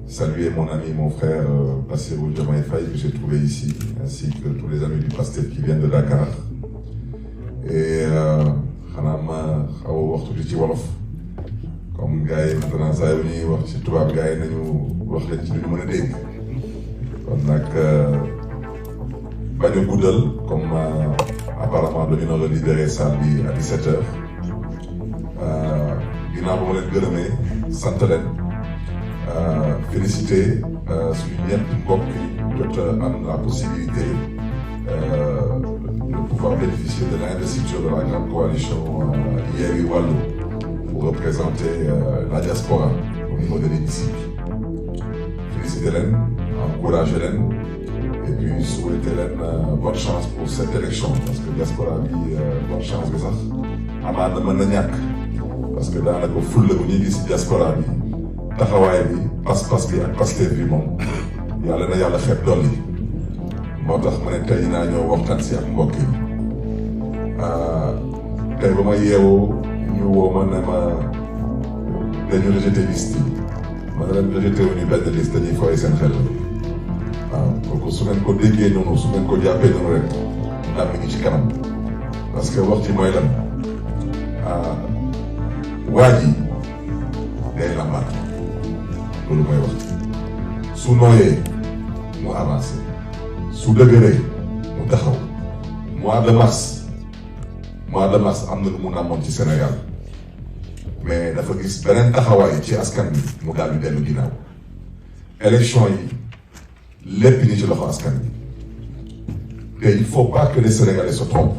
saluer mon ami, mon frère Bassirou Diomaye Faye que j'ai trouvé ici, ainsi que tous les amis du Pastef qui viennent de Dakar. Et xanaa ma xaw a wax tuuti ci wolof comme gars yi maintenant saa yu ñuy wax ci tubaab gars yi nañu wax leen ci li ñu mën a dégg kon nag bañ a guddal comme apparemment dañu nar a libéré salle bi à 17h ginnaaw ba ma leen gërëmee sant leen féliciter suñu ñeenti mbokk yi jot am la possibilité de pouvoir bénéficier de l'investiture de la grande coalition Yewwi Wallu pour représenter la diaspora au niveau de l'hémicycle. Féliciter leen, encourager leen et puis souhaiter leen bonne chance pour cette élection parce que diaspora bi bonne chance bi sax amaat na mën na ñàkk parce que daanaka fulla bu ñuy gis diaspora bi taxawaay bi pas-pas bi ak Pastef bi moom yàlla na yàlla xeeb dolli moo tax ma ne tey dinaa ñëw waxtaan si ak mbokk yi tey ba ma yeewoo ñu woo ma ne ma dañu rejeté liste yi ma ne leen rejeté wu ñu benn liste dañuy fooy seen xel waaw kooku su ngeen ko déggee noonu su ngeen ko jàppee noonu rek ndam mi ngi ci kanam parce que wax ji mooy lan waa ji day lambaat loolu mooy wax su nooyee mu avancé su dëgëree mu taxaw mois de mars am na lu mu namoon ci Sénégal mais dafa gis beneen taxawaay ci askan bi mu daal di dellu ginnaaw élection yi lépp ñi ci loxo askan bi te il faut pas que les Sénégalais se trompent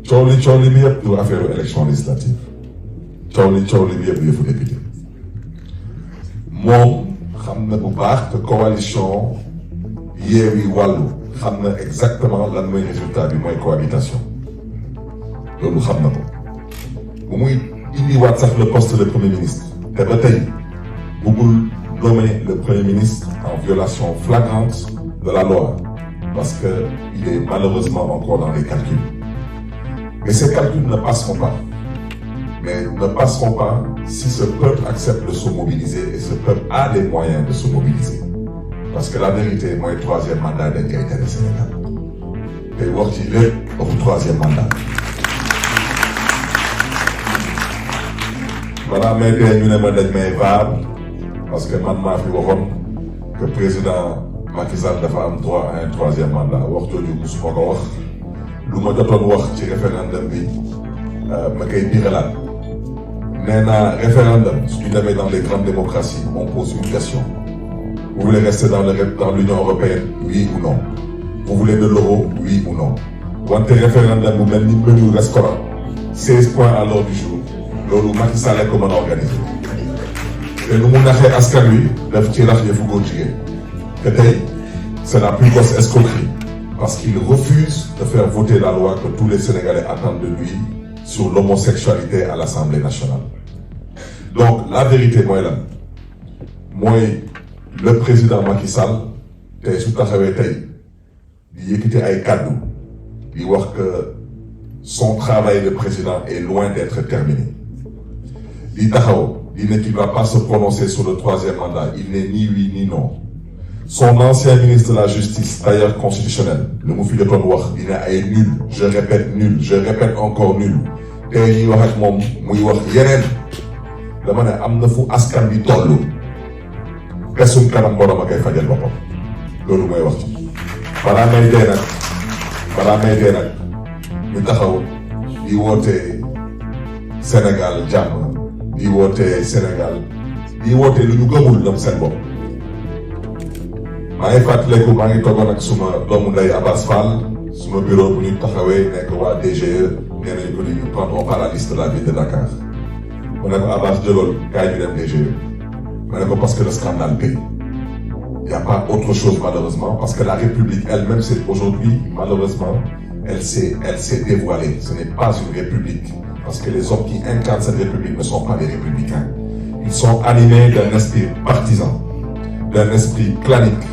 coow li bi yëpp du affaire élection législative coow li bi yëpp yëfu député moom xam na bu baax que coalition Yewwi Wallu xam na exactement lan mooy résultat bi mooy cohabitation loolu xam na ko bu muy indiwaat sax le poste de premier ministre te ba tey bëggul nommer le premier ministre en violation flagrante de la loi parce que il est malheureusement encore dans les calculs mais ces calculs ne passeront pas si ce peuple accepte de se mobiliser et ce peuple a les moyens de se mobiliser parce que la vérité mooy troisième mandat dañ koy tere Sénégal tey wax ci lépp waxu troisième mandat balaa may dee ñu ne ma dañ may vaar parce que man maa fi waxoon que président Macky Sall dafa am droit à un troisième mandat wax jooju musuma ko wax lu ma jotoon wax ci référendum bi ma koy biralaat nee naa référendum su ñu demee dans les grandes démocraties on pose une question vous voulez rester dans l'Union européenne oui ou non vous voulez de l'euro oui ou non wante référendum bu mel ni menu restaurant 16 points à l'ordre du jour loolu Macky Sall ko mën a organiser te nu mu naxee askan wi daf ci rax yëfu góor jigéen te tey c'est la plus grosse escroquerie parce qu'il refuse de faire voter la loi que tous les Sénégalais attendent de lui sur l'homosexualité à l'Assemblée nationale. Donc la vérité mooy lan mooy le président Macky Sall tey su taxawee tey di yëkkati ay kàddu di wax que son travail de président est loin d'être terminé di taxaw di ne qu'il ne va pas se prononcer sur le troisième mandat il n'est ni oui ni non son ancien ministre de la justice tailleur constitutionnel lu mu fi jotoon wax dina ay nul je répète encore nul tey ñuy wax ak moom muy wax yeneen dama ne am na fu askan bi tollu pesum kanam borom a koy fajal boppam loolu mooy wax ci balaa may dee nag ñu taxaw di woote Sénégal jàmm di woote lu ñu gëmul ñoom seen bopp maa ngi fàttaliku maa ngi toogoon ak suma doomu ndey Abbas Fall suma bureau bu ñu taxawee nekk waa DGE nee nañu ko ñu prendront pas la liste de la ville de Dakar ma ne ko Abbas jëloon kaay ñu dem DGE ma ne ko parce que le scandale paye il n'y a pas autre chose malheureusement parce que la République elle-même c'est aujourd'hui malheureusement elle s'est dévoilée ce n'est pas une république parce que les hommes qui incarnent cette république ne sont pas des républicains ils sont animés d'un esprit partisan d'un esprit clanique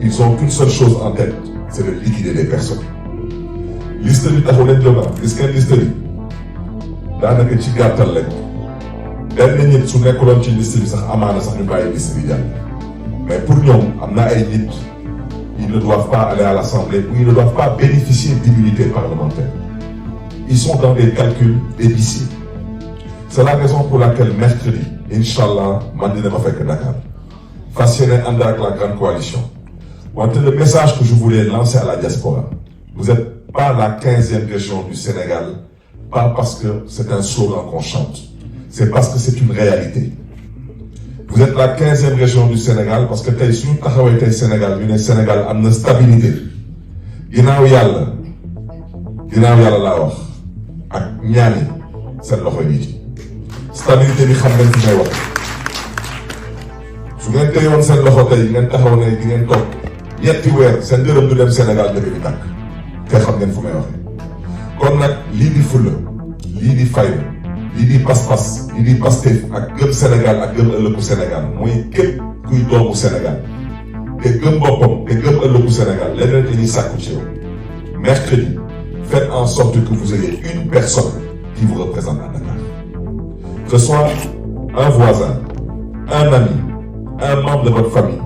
ils ont qu'une seule chose en tête c'est de liquider les personnes liste bi taxu leen jóga gis ngeen liste bi daanaka ci gàttal lañ benn nit su nekkuloon ci liste bi sax amaana sax ñu bàyyi liste bi jàll mais pour ñoom am na ay nit ils ne doivent pas aller à l'Assemblée ou ils ne doivent pas bénéficier d'immunité parlementaire. Ils sont dans des calculs d'épicier. C'est la raison pour laquelle mercredi, Inch'Allah, man dina ma fekk Dakar fas yéene ànd ak la grande coalition. Wante le message que je voulais lancer à la diaspora, vous n'êtes pas la 15e région du Sénégal, pas parce que c'est un slogan qu'on chante, c'est parce que c'est une réalité. Vous êtes la 15e région du Sénégal parce que tey suñu taxawee tey Sénégal ñu ne Sénégal am na stabilité ginnaaw yàlla laa wax ak ñaani seen loxo yi ci stabilité bi xam ngeen fi may wax su ngeen téyewoon seen loxo tey ngeen taxaw ne di ngeen toog ñetti weer seen dërëm du dem Sénégal dëkk bi tàkk te xam ngeen fu may waxee kon nag lii di fulla lii di fayda lii di pas-pas lii di Pastef ak gëm Sénégal ak gëm ëllëgu Sénégal mooy képp kuy doomu Sénégal te gëm boppam te gëm ëllëgu Sénégal leneen la ñuy sàkku ci yow mercredi faites en sorte que vous ayez une personne qui vous représente à Dakar, que ce soit un voisin, un ami, un membre de votre famille,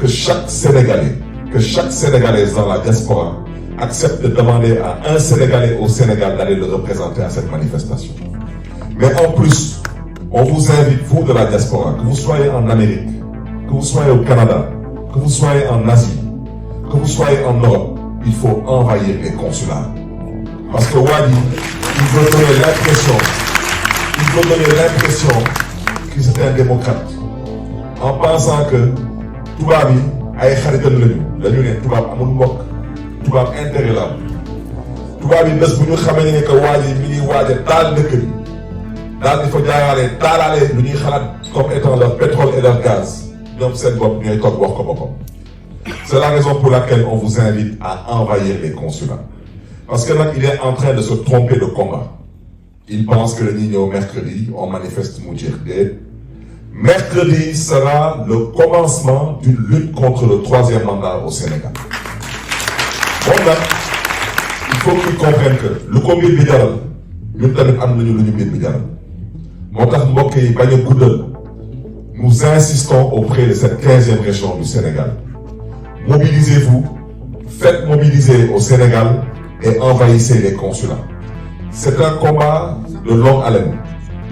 que chaque Sénégalais, que chaque Sénégalaise dans la diaspora accepte de demander à un Sénégalais au Sénégal d'aller le représenter à cette manifestation. Mais en plus, on vous invite, vous de la diaspora, que vous soyez en Amérique, que vous soyez au Canada, que vous soyez en Asie, que vous soyez en Europe, il faut envahir les consulats. Parce que Wadi, il veut donner l'impression qu'il est un démocrate. En pensant que tubaab yi ay xaritam lañu ne tubaab amul mbokk tubaab intérêt la tubaab yi bés bu ñu xamee ne que Wadi mi ngi waaj a taal dëkk bi daal di fa taalaale lu ñuy xalaat comme étant leur pétrole et leur gaz ñoom seen bopp ñooy toog wax ko boppam. C'est la raison pour laquelle on vous invite à envahir les consulats. Parce que là, il est en train de se tromper de combat. Il pense que le Nino mercredi, on manifeste Moutir. Mercredi sera le commencement d'une lutte contre le 3e mandat au Sénégal. Bon là, il faut qu'ils comprennent que le combat bidjaral, nous insistons auprès de cette 15e région du Sénégal. Mobilisez-vous, faites mobiliser au Sénégal et envahissez les consulats. C'est un combat de longue haleine.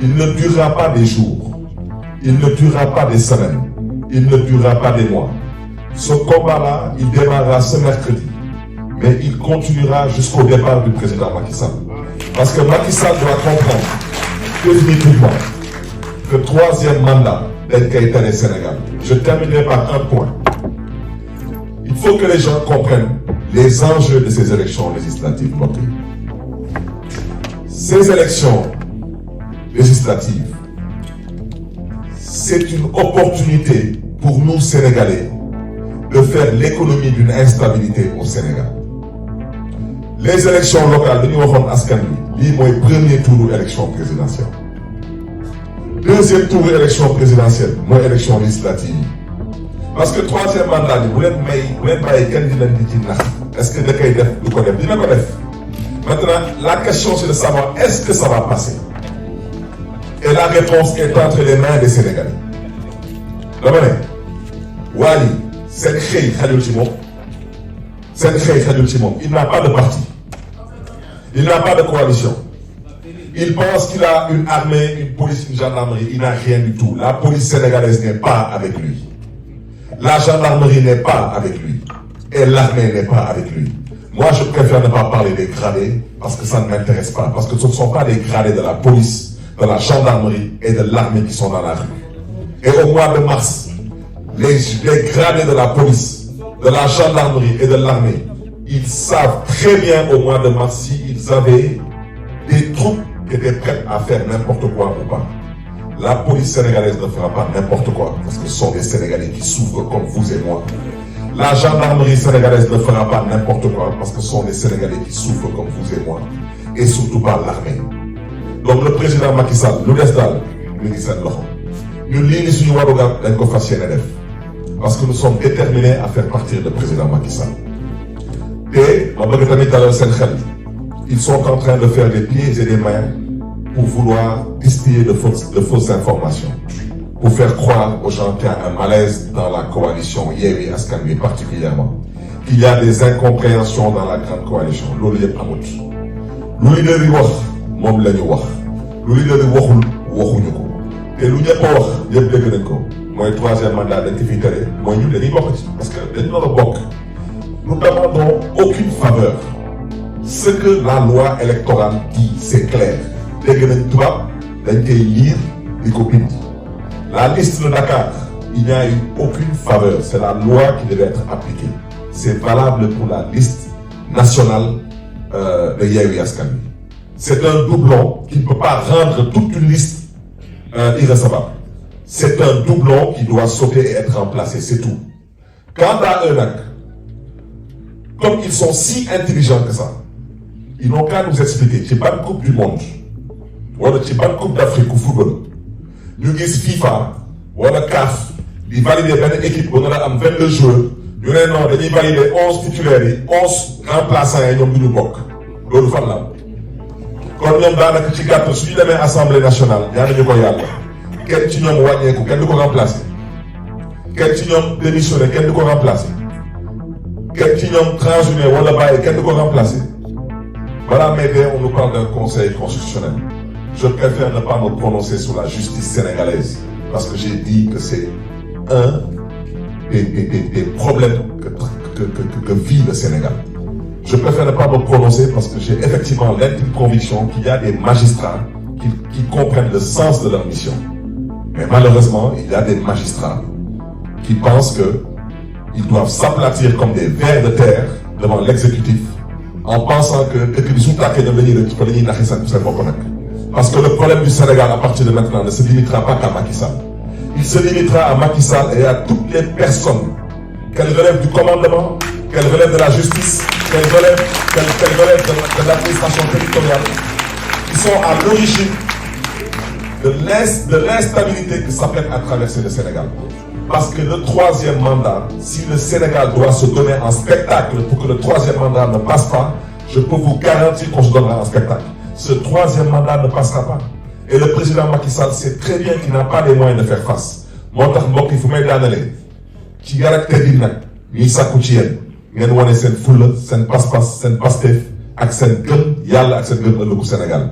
Il ne durera pas des jours, il ne durera pas des semaines, il ne durera pas des mois. Ce combat-là, il démarrera ce mercredi, mais il continuera jusqu'au départ du président Macky Sall. Parce que Macky Sall doit comprendre définitivement que 3e mandat d'El-Qaïta au Sénégal. Je terminerai par un point. Il faut que les gens comprennent les enjeux de ces élections législatives. Ces élections législatives, c'est une opportunité pour nous Sénégalais de faire l'économie d'une instabilité au Sénégal. Les élections locales, nous avons le premier tour de l'élection présidentielle. Deuxième tour de l'élection présidentielle, moi élection législative. Parce que 3e mandat, vous n'êtes pas est-ce que maintenant, la question c'est de savoir est-ce que ça va passer. Et la réponse est entre les mains des Sénégalais. Wali, c'est il n'a pas de parti. Il n'a pas de coalition. Il pense qu'il a une armée, une police, une gendarmerie. Il n'a rien du tout. La police sénégalaise n'est pas avec lui. La gendarmerie n'est pas avec lui. Et l'armée n'est pas avec lui. Moi, je préfère ne pas parler des gradés parce que ça ne m'intéresse pas. Parce que ce ne sont pas les gradés de la police, de la gendarmerie et de l'armée qui sont dans la rue. Et au mois de mars, les gradés de la police, de la gendarmerie et de l'armée, ils savent très bien au mois de mars s'ils avaient des troupes qui étaient prêtes à faire n'importe quoi ou pas. La police sénégalaise ne fera pas n'importe quoi parce que ce sont des Sénégalais qui souffrent comme vous et moi. La gendarmerie sénégalaise ne fera pas n'importe quoi parce que ce sont des Sénégalais qui souffrent comme vous et moi. Et surtout pas l'armée. Donc le président Macky Sall, nous laisse là, nous disons nous lisons parce que nous sommes déterminés à faire partir le président Macky Sall. Et ils sont en train de faire des pieds et des mains pour vouloir distiller de fausses informations, pour faire croire aux gens qu'il y a un malaise dans la coalition Yewwi Askan Wi particulièrement, qu'il y a des incompréhensions dans la grande coalition. Loolu yëpp amut. Lu leader yi wax moom la ñu wax. Lu leader yi waxul waxuñu ko. te lu ñëpp wax yëpp dégg nañ ko mooy troisième mandat dañ ko fiy tere mooy ñun dañuy bokk ci parce que dañu war a bokk. Nous ne demandons aucune faveur. Ce que la loi électorale dit, c'est clair. Dégg nañ tubaab dañ koy lire di ko bind. La liste de Dakar, il n'y a eu aucune faveur. C'est la loi qui devait être appliquée. C'est valable pour la liste nationale de Yewwi Askan Wi. C'est un doublon qui ne peut pas rendre toute une liste irrecevable. C'est un doublon qui doit sauter et être remplacé, c'est tout. Quant à eux, comme ils sont si intelligents que ça, ils n'ont qu'à nous expliquer ci ban coupe du monde wala ci ban coupe d'Afrique au football ñu gis FIFA wala CAF di valider benn équipe bu nga am 22 joueurs ñu ne non dañuy valider 11 titulaires yi 11 remplaçants yi ñoom du ñu bokk loolu fan la kon ñoom daanaka ci gàttal suñu demee assemblée nationale yaa nañu ko yàlla kenn ci ñoom wàññeeku kenn du ko remplacer kenn ci ñoom démissionné kenn du ko remplacer kenn ci ñoom transhumé wala bàyyi kenn du ko remplacer. Voilà, mais on nous parle d'un conseil constitutionnel. Je préfère ne pas me prononcer sur la justice sénégalaise parce que j'ai dit que c'est un des problèmes que vit le Sénégal. Je préfère ne pas me prononcer parce que j'ai effectivement l'intime conviction qu'il y a des magistrats qui comprennent le sens de leur mission. Mais malheureusement, il y a des magistrats qui pensent qu'ils doivent s'aplatir comme des vers de terre devant l'exécutif en pensant que dëkk bi su tàkkee ñoom dañuy rëcc fa dañuy naxi seen bopp nag. Parce que le problème du Sénégal à partir de maintenant ne se limitera pas qu'à Macky Sall. Il se limitera à Macky Sall et à toutes les personnes, qu'elles relèvent du commandement, qu'elles relèvent de la justice, qu'elles relèvent de l'administration territoriale, qui sont à l'origine de l'instabilité que s'apprête à traverser le Sénégal. Parce que le troisième mandat, si le Sénégal doit se donner en spectacle pour que le troisième mandat ne passe pas, je peux vous garantir qu'on se donnera en spectacle. Ce troisième mandat ne passera pas. Et le président Macky Sall sait très bien qu'il n'a pas les moyens de faire face. moo tax mbokk yi fu may daanalee ci caractère bi nag ñuy sàkku ci yéen ngeen wane seen fulla seen pas-pas seen pasteef ak seen gëm yàlla ak seen gëm ëllëgu Sénégal.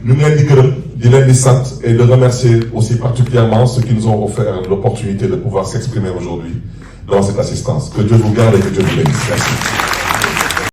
Ñu ngi leen di gërëm di leen di sant et de remercier aussi particulièrement ceux qui nous ont offert l'opportunité de pouvoir s'exprimer aujourd'hui dans cette assistance. Que Dieu vous garde et que Dieu vous bénisse. Merci.